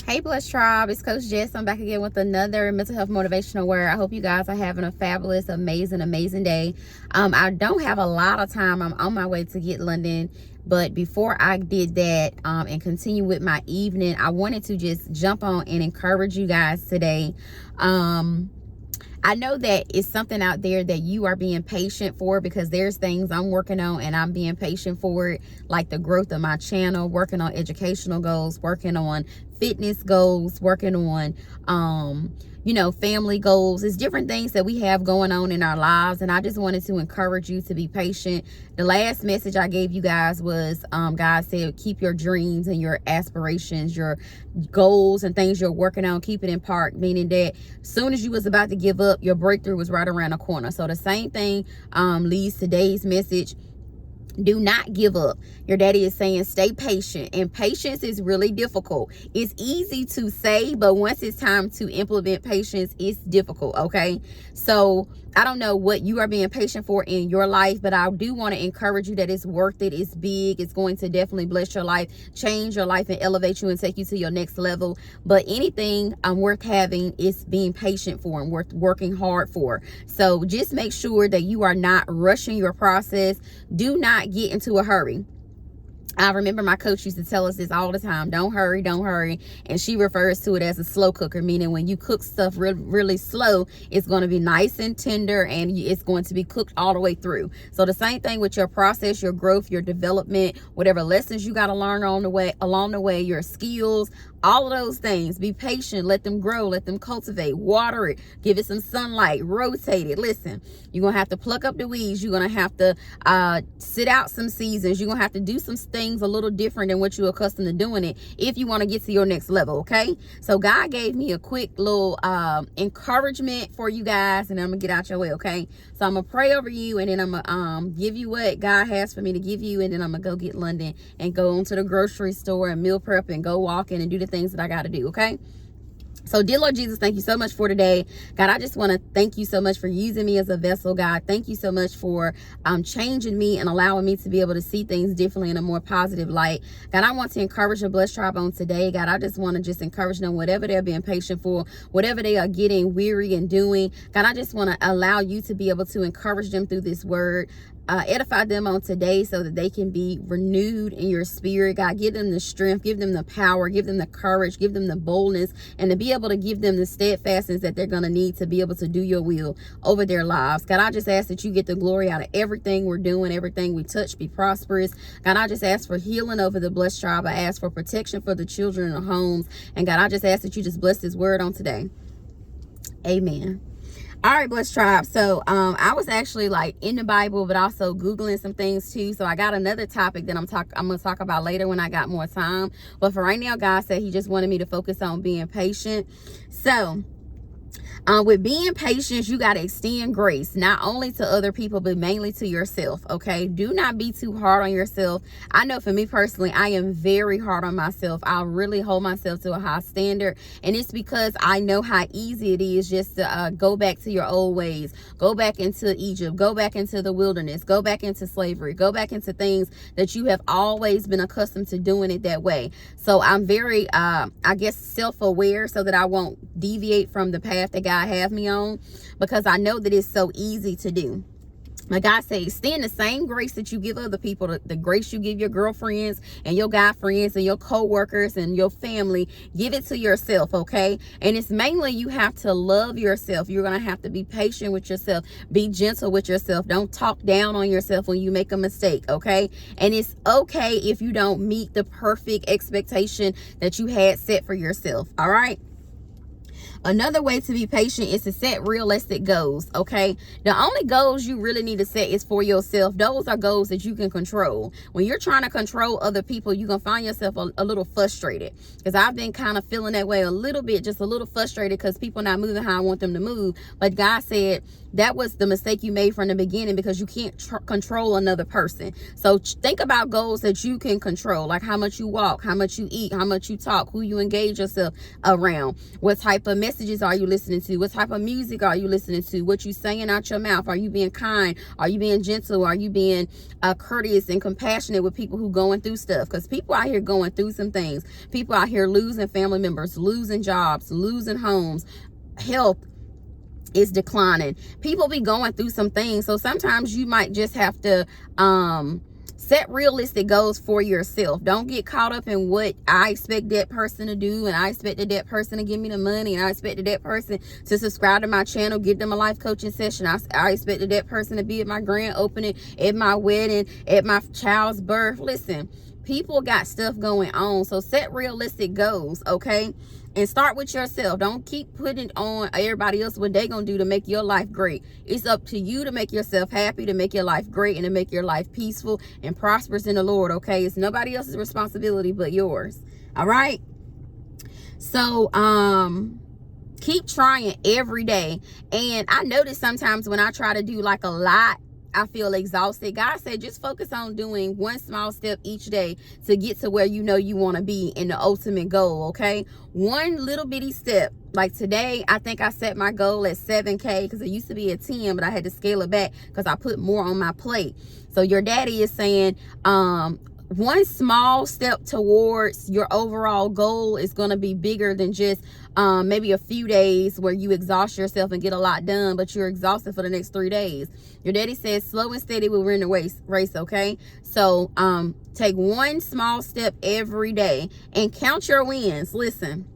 Hey Blessed Tribe, it's Coach Jess. I'm back again with another mental health motivational word. I hope you guys are having a fabulous, amazing day. I don't have a lot of time. I'm on my way to get London, but before I did that and continue with my evening, I wanted to just jump on and encourage you guys today. I know that it's something out there that you are being patient for, because there's things I'm working on and I'm being patient for it, like the growth of my channel, working on educational goals, working on fitness goals, working on family goals. It's different things that we have going on in our lives, and I just wanted to encourage you to be patient. The last message I gave you guys was God said keep your dreams and your aspirations, your goals and things you're working on, keep it in park, meaning that as soon as you was about to give up, your breakthrough was right around the corner. So the same thing leads today's message. Do not give up. Your daddy is saying stay patient, and patience is really difficult. It's easy to say, but once it's time to implement patience, it's difficult. Okay, so I don't know what you are being patient for in your life, but I do want to encourage you that it's worth it. It's big. It's going to definitely bless your life, change your life, and elevate you and take you to your next level. But anything worth having is being patient for and worth working hard for. So just make sure that you are not rushing your process. Do not get into a hurry. I remember my coach used to tell us this all the time: don't hurry, don't hurry. And she refers to it as a slow cooker, meaning when you cook stuff really slow, it's going to be nice and tender, and it's going to be cooked all the way through. So the same thing with your process, your growth, your development, whatever lessons you got to learn along the way, your skills, all of those things. Be patient, let them grow, let them cultivate, water it, give it some sunlight, rotate it. Listen, you're going to have to pluck up the weeds. You're going to have to sit out some seasons. You're going to have to do some things a little different than what you're accustomed to doing it if you want to get to your next level. Okay, so God gave me a quick little encouragement for you guys, and I'm gonna get out your way. Okay, so I'm gonna pray over you, and then I'm gonna give you what God has for me to give you, and then I'm gonna go get London and go into the grocery store and meal prep and go walking and do the things that I got to do. Okay, so dear Lord Jesus, thank you so much for today. God, I just want to thank you so much for using me as a vessel. God, thank you so much for changing me and allowing me to be able to see things differently in a more positive light. God, I want to encourage your Blessed Tribe on today. God, I just want to encourage them, whatever they're being patient for, whatever they are getting weary and doing. God, I just want to allow you to be able to encourage them through this word. Edify them on today so that they can be renewed in your spirit. God, give them the strength, give them the power, give them the courage, give them the boldness, and to be able to give them the steadfastness that they're going to need to be able to do your will over their lives. God, I just ask that you get the glory out of everything we're doing, everything we touch be prosperous. God, I just ask for healing over the Blessed Tribe. I ask for protection for the children in the homes. And God, I just ask that you just bless this word on today. Amen. All right, Blessed Tribe. So I was actually like in the Bible, but also Googling some things too. So I got another topic that I'm going to talk about later when I got more time. But for right now, God said he just wanted me to focus on being patient. So with being patient, you got to extend grace, not only to other people, but mainly to yourself. Okay, do not be too hard on yourself. I know for me personally, I am very hard on myself. I really hold myself to a high standard, and it's because I know how easy it is just to go back to your old ways, go back into Egypt, go back into the wilderness, go back into slavery, go back into things that you have always been accustomed to doing it that way. So I'm very, I guess, self-aware so that I won't deviate from the path that God have me on, because I know that it's so easy to do. Like God says, extend the same grace that you give other people, the grace you give your girlfriends and your guy friends and your co-workers and your family, give it to yourself, okay? And it's mainly you have to love yourself. You're going to have to be patient with yourself, be gentle with yourself. Don't talk down on yourself when you make a mistake, okay? And it's okay if you don't meet the perfect expectation that you had set for yourself, all right? Another way to be patient is to set realistic goals, okay? The only goals you really need to set is for yourself. Those are goals that you can control. When you're trying to control other people, you're going to find yourself a little frustrated, because I've been kind of feeling that way a little bit, just a little frustrated because people not moving how I want them to move. But God said that was the mistake you made from the beginning, because you can't control another person. So think about goals that you can control, like how much you walk, how much you eat, how much you talk, who you engage yourself around, what type of messages are you listening to? What type of music are you listening to? What you saying out your mouth? Are you being kind? Are you being gentle? Are you being courteous and compassionate with people who going through stuff? Because people out here going through some things. People out here losing family members, losing jobs, losing homes, health is declining. People be going through some things. So sometimes you might just have to set realistic goals for yourself. Don't get caught up in what I expect that person to do, and I expected that person to give me the money, and I expected that person to subscribe to my channel, give them a life coaching session. I expected that person to be at my grand opening, at my wedding, at my child's birth. Listen, people got stuff going on, so set realistic goals, okay? And start with yourself. Don't keep putting on everybody else what they gonna do to make your life great. It's up to you to make yourself happy, to make your life great, and to make your life peaceful and prosperous in the Lord, okay? It's nobody else's responsibility but yours. All right? So keep trying every day. And I notice sometimes when I try to do like a lot, I feel exhausted. God said just focus on doing one small step each day to get to where you know you want to be in the ultimate goal, okay? One little bitty step. Like today, I think I set my goal at 7K because it used to be at 10, but I had to scale it back because I put more on my plate. So your daddy is saying one small step towards your overall goal is going to be bigger than just maybe a few days where you exhaust yourself and get a lot done, but you're exhausted for the next 3 days. Your daddy says slow and steady will win the race, okay? So take one small step every day and count your wins. Listen,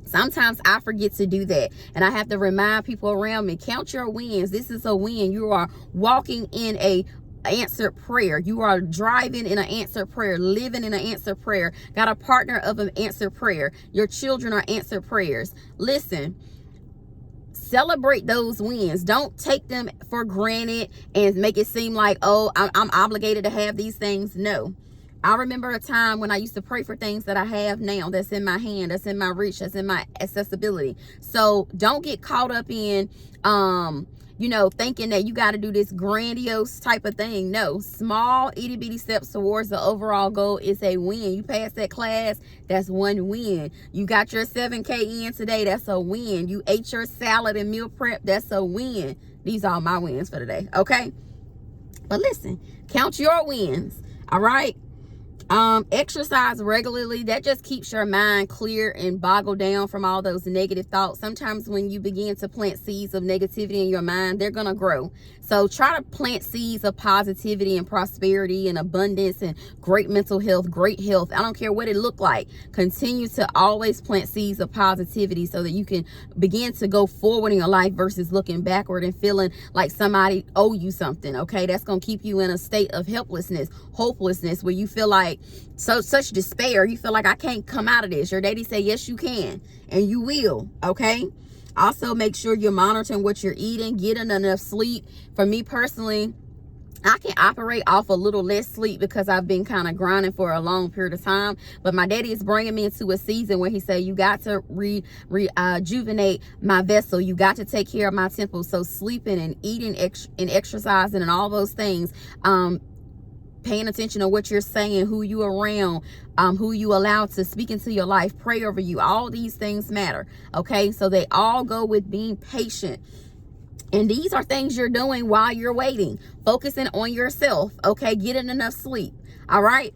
sometimes I forget to do that, and I have to remind people around me, count your wins. This is a win. You are walking in a answered prayer. You are driving in an answered prayer, living in an answered prayer, got a partner of an answered prayer. Your children are answered prayers. Listen, celebrate those wins. Don't take them for granted and make it seem like, oh, I'm obligated to have these things. No. I remember a time when I used to pray for things that I have now, that's in my hand, that's in my reach, that's in my accessibility. So don't get caught up in thinking that you got to do this grandiose type of thing. No, small itty bitty steps towards the overall goal is a win. You passed that class, that's one win. You got your 7K in today, that's a win. You ate your salad and meal prep, that's a win. These are my wins for today, okay? But listen, count your wins, all right? Exercise regularly. That just keeps your mind clear and boggled down from all those negative thoughts. Sometimes when you begin to plant seeds of negativity in your mind, they're gonna grow. So try to plant seeds of positivity and prosperity and abundance and great mental health, great health. I don't care what it looked like. Continue to always plant seeds of positivity so that you can begin to go forward in your life versus looking backward and feeling like somebody owe you something, okay? That's gonna keep you in a state of helplessness, hopelessness, where you feel like such despair. You feel like I can't come out of this. Your daddy say yes you can, and you will, okay? Also, make sure you're monitoring what you're eating, getting enough sleep. For me personally, I can operate off a little less sleep because I've been kind of grinding for a long period of time. But my daddy is bringing me into a season where he said, you got to rejuvenate my vessel. You got to take care of my temple. So sleeping and eating and exercising and all those things, paying attention to what you're saying, who you around, who you allow to speak into your life, pray over you. All these things matter, okay? So they all go with being patient. And these are things you're doing while you're waiting. Focusing on yourself, okay? Getting enough sleep, all right?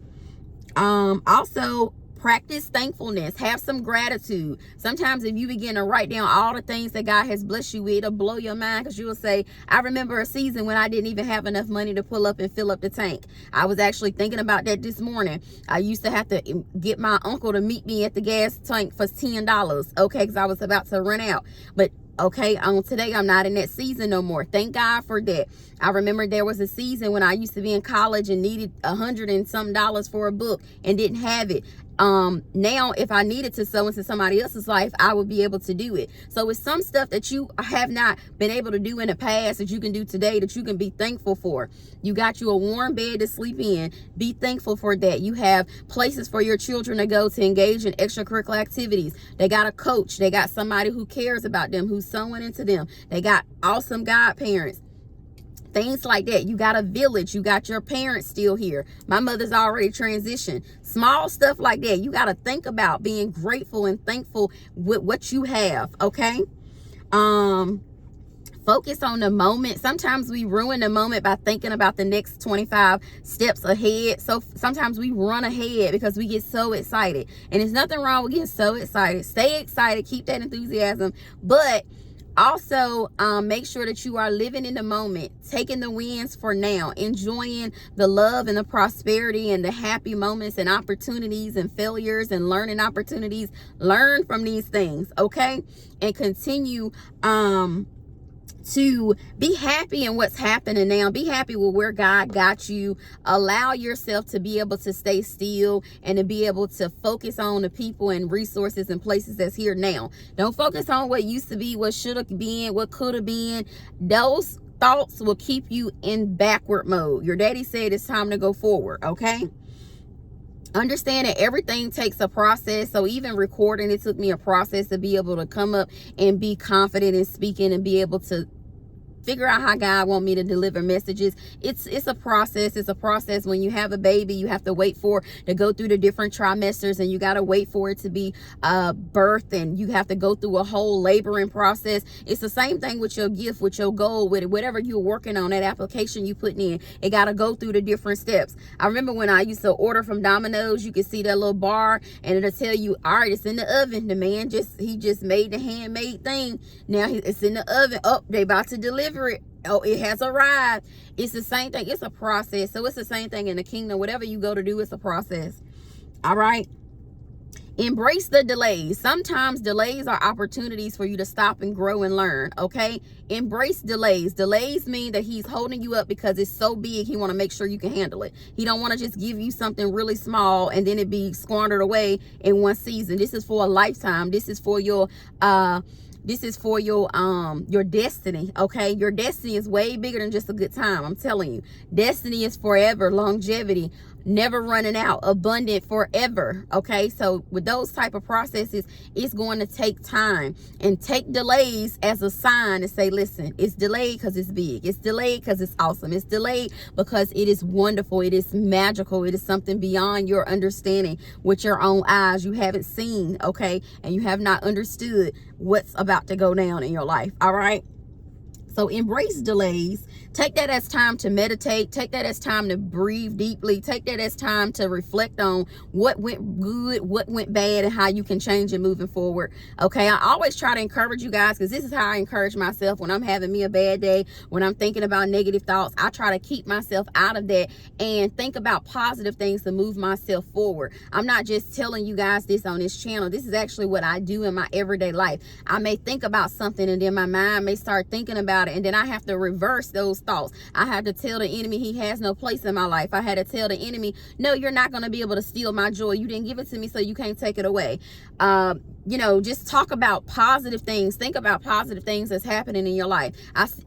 Also, practice thankfulness. Have some gratitude. Sometimes if you begin to write down all the things that God has blessed you with, it'll blow your mind, because you will say, I remember a season when I didn't even have enough money to pull up and fill up the tank. I was actually thinking about that this morning. I used to have to get my uncle to meet me at the gas tank for $10, okay, because I was about to run out. But okay, today I'm not in that season no more. Thank God for that. I remember there was a season when I used to be in college and needed $100 and some for a book and didn't have it. Now if I needed to sow into somebody else's life, I would be able to do it. So it's some stuff that you have not been able to do in the past that you can do today, that you can be thankful for. You got you a warm bed to sleep in. Be thankful for that. You have places for your children to go to engage in extracurricular activities. They got a coach. They got somebody who cares about them, who's sewing into them. They got awesome godparents. Things like that. You got a village. You got your parents still here. My mother's already transitioned. Small stuff like that. You got to think about being grateful and thankful with what you have. Okay. Focus on the moment. Sometimes we ruin the moment by thinking about the next 25 steps ahead. So sometimes we run ahead because we get so excited. And there's nothing wrong with getting so excited. Stay excited. Keep that enthusiasm. But also, make sure that you are living in the moment, taking the wins for now, enjoying the love and the prosperity and the happy moments and opportunities and failures and learning opportunities. Learn from these things, okay? And continue to be happy in what's happening now. Be happy with where God got you. Allow yourself to be able to stay still and to be able to focus on the people and resources and places that's here now. Don't focus on what used to be, what should have been, what could have been. Those thoughts will keep you in backward mode. Your daddy said it's time to go forward, okay? Understand that everything takes a process. So even recording, it took me a process to be able to come up and be confident in speaking and be able to figure out how God want me to deliver messages. It's a process. It's a process. When you have a baby, you have to wait for to go through the different trimesters, and you got to wait for it to be birthed, and you have to go through a whole laboring process. It's the same thing with your gift, with your goal, with whatever you're working on, that application you putting in. It got to go through the different steps. I remember when I used to order from Domino's, you could see that little bar and it'll tell you, all right, it's in the oven. The man he just made the handmade thing. Now it's in the oven. Oh, they about to deliver it. Oh, it has arrived. It's the same thing. It's a process. So it's the same thing in the kingdom. Whatever you go to do, it's a process. All right. Embrace the delays. Sometimes delays are opportunities for you to stop and grow and learn. Okay. Embrace delays. Delays mean that he's holding you up because it's so big. He want to make sure you can handle it. He don't want to just give you something really small and then it be squandered away in one season. This is for a lifetime. This is for your your destiny. Okay, your destiny is way bigger than just a good time. I'm telling you, destiny is forever, longevity, never running out, abundant forever. Okay, so with those type of processes, it's going to take time, and take delays as a sign to say, listen, it's delayed because it's big. It's delayed because it's awesome. It's delayed because it is wonderful. It is magical. It is something beyond your understanding with your own eyes. You haven't seen, okay, and you have not understood what's about to go down in your life. All right. So embrace delays. Take that as time to meditate. Take that as time to breathe deeply. Take that as time to reflect on what went good, what went bad, and how you can change it moving forward. Okay, I always try to encourage you guys, because this is how I encourage myself when I'm having me a bad day, when I'm thinking about negative thoughts. I try to keep myself out of that and think about positive things to move myself forward. I'm not just telling you guys this on this channel. This is actually what I do in my everyday life. I may think about something and then my mind may start thinking about it, and then I have to reverse those thoughts. I had to tell the enemy he has no place in my life. I had to tell the enemy, no, you're not going to be able to steal my joy. You didn't give it to me, so you can't take it away. You know, just talk about positive things. Think about positive things that's happening in your life.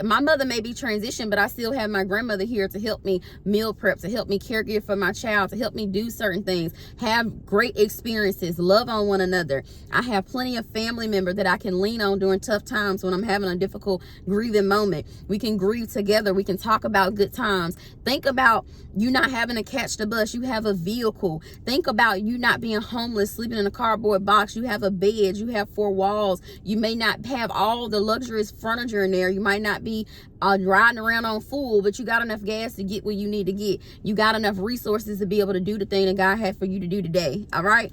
My mother may be transitioned, but I still have my grandmother here to help me meal prep, to help me caregive for my child, to help me do certain things, have great experiences, love on one another. I have plenty of family members that I can lean on during tough times when I'm having a difficult grieving moment. We can grieve together. We can talk about good times. Think about you not having to catch the bus. You have a vehicle. Think about you not being homeless, sleeping in a cardboard box. You have a bed. You have 4 walls. You may not have all the luxurious furniture in there. You might not be riding around on full, but you got enough gas to get where you need to get. You got enough resources to be able to do the thing that God had for you to do today. All right.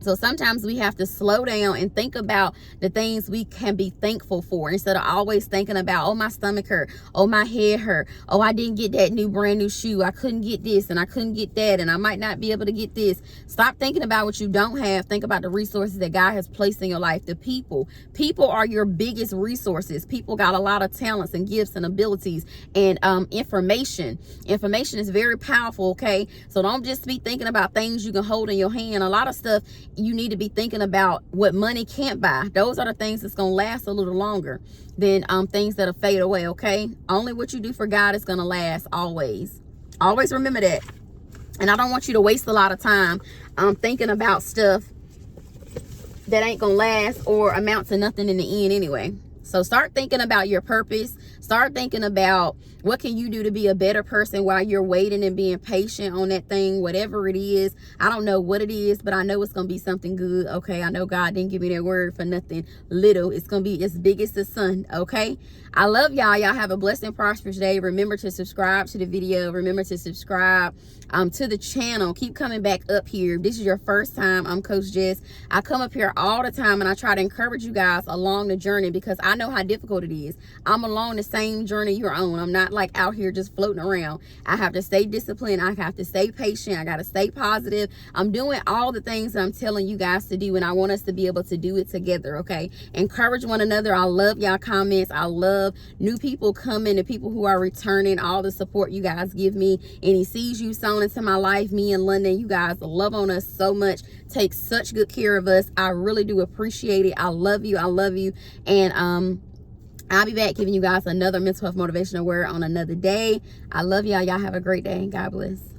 So sometimes we have to slow down and think about the things we can be thankful for, instead of always thinking about, oh, my stomach hurt, oh, my head hurt, oh, I didn't get that brand new shoe, I couldn't get this and I couldn't get that, and I might not be able to get this. Stop thinking about what you don't have. Think about the resources that God has placed in your life. The people are your biggest resources. People got a lot of talents and gifts and abilities and information is very powerful. Okay, so don't just be thinking about things you can hold in your hand. A lot of stuff you need to be thinking about what money can't buy. Those are the things that's going to last a little longer than things that'll fade away. Okay, only what you do for God is going to last. Always remember that. And I don't want you to waste a lot of time thinking about stuff that ain't gonna last or amount to nothing in the end anyway. So start thinking about your purpose. Start thinking about what can you do to be a better person while you're waiting and being patient on that thing, whatever it is. I don't know what it is, but I know it's going to be something good, okay? I know God didn't give me that word for nothing little. It's going to be as big as the sun, okay? I love y'all. Y'all have a blessed and prosperous day. Remember to subscribe to the video. Remember to subscribe to the channel. Keep coming back up here. If this is your first time, I'm Coach Jess. I come up here all the time and I try to encourage you guys along the journey because I know how difficult it is. I'm along the same journey you're on. I'm not like out here just floating around. I have to stay disciplined. I have to stay patient. I got to stay positive. I'm doing all the things that I'm telling you guys to do, and I want us to be able to do it together, okay? Encourage one another. I love y'all comments. I love new people coming, the people who are returning, all the support you guys give me. Any seeds you sown into my life, me in London, you guys love on us so much. Take such good care of us. I really do appreciate it. I love you. I love you. And I'll be back giving you guys another mental health motivational word on another day. I love y'all. Y'all have a great day. God bless.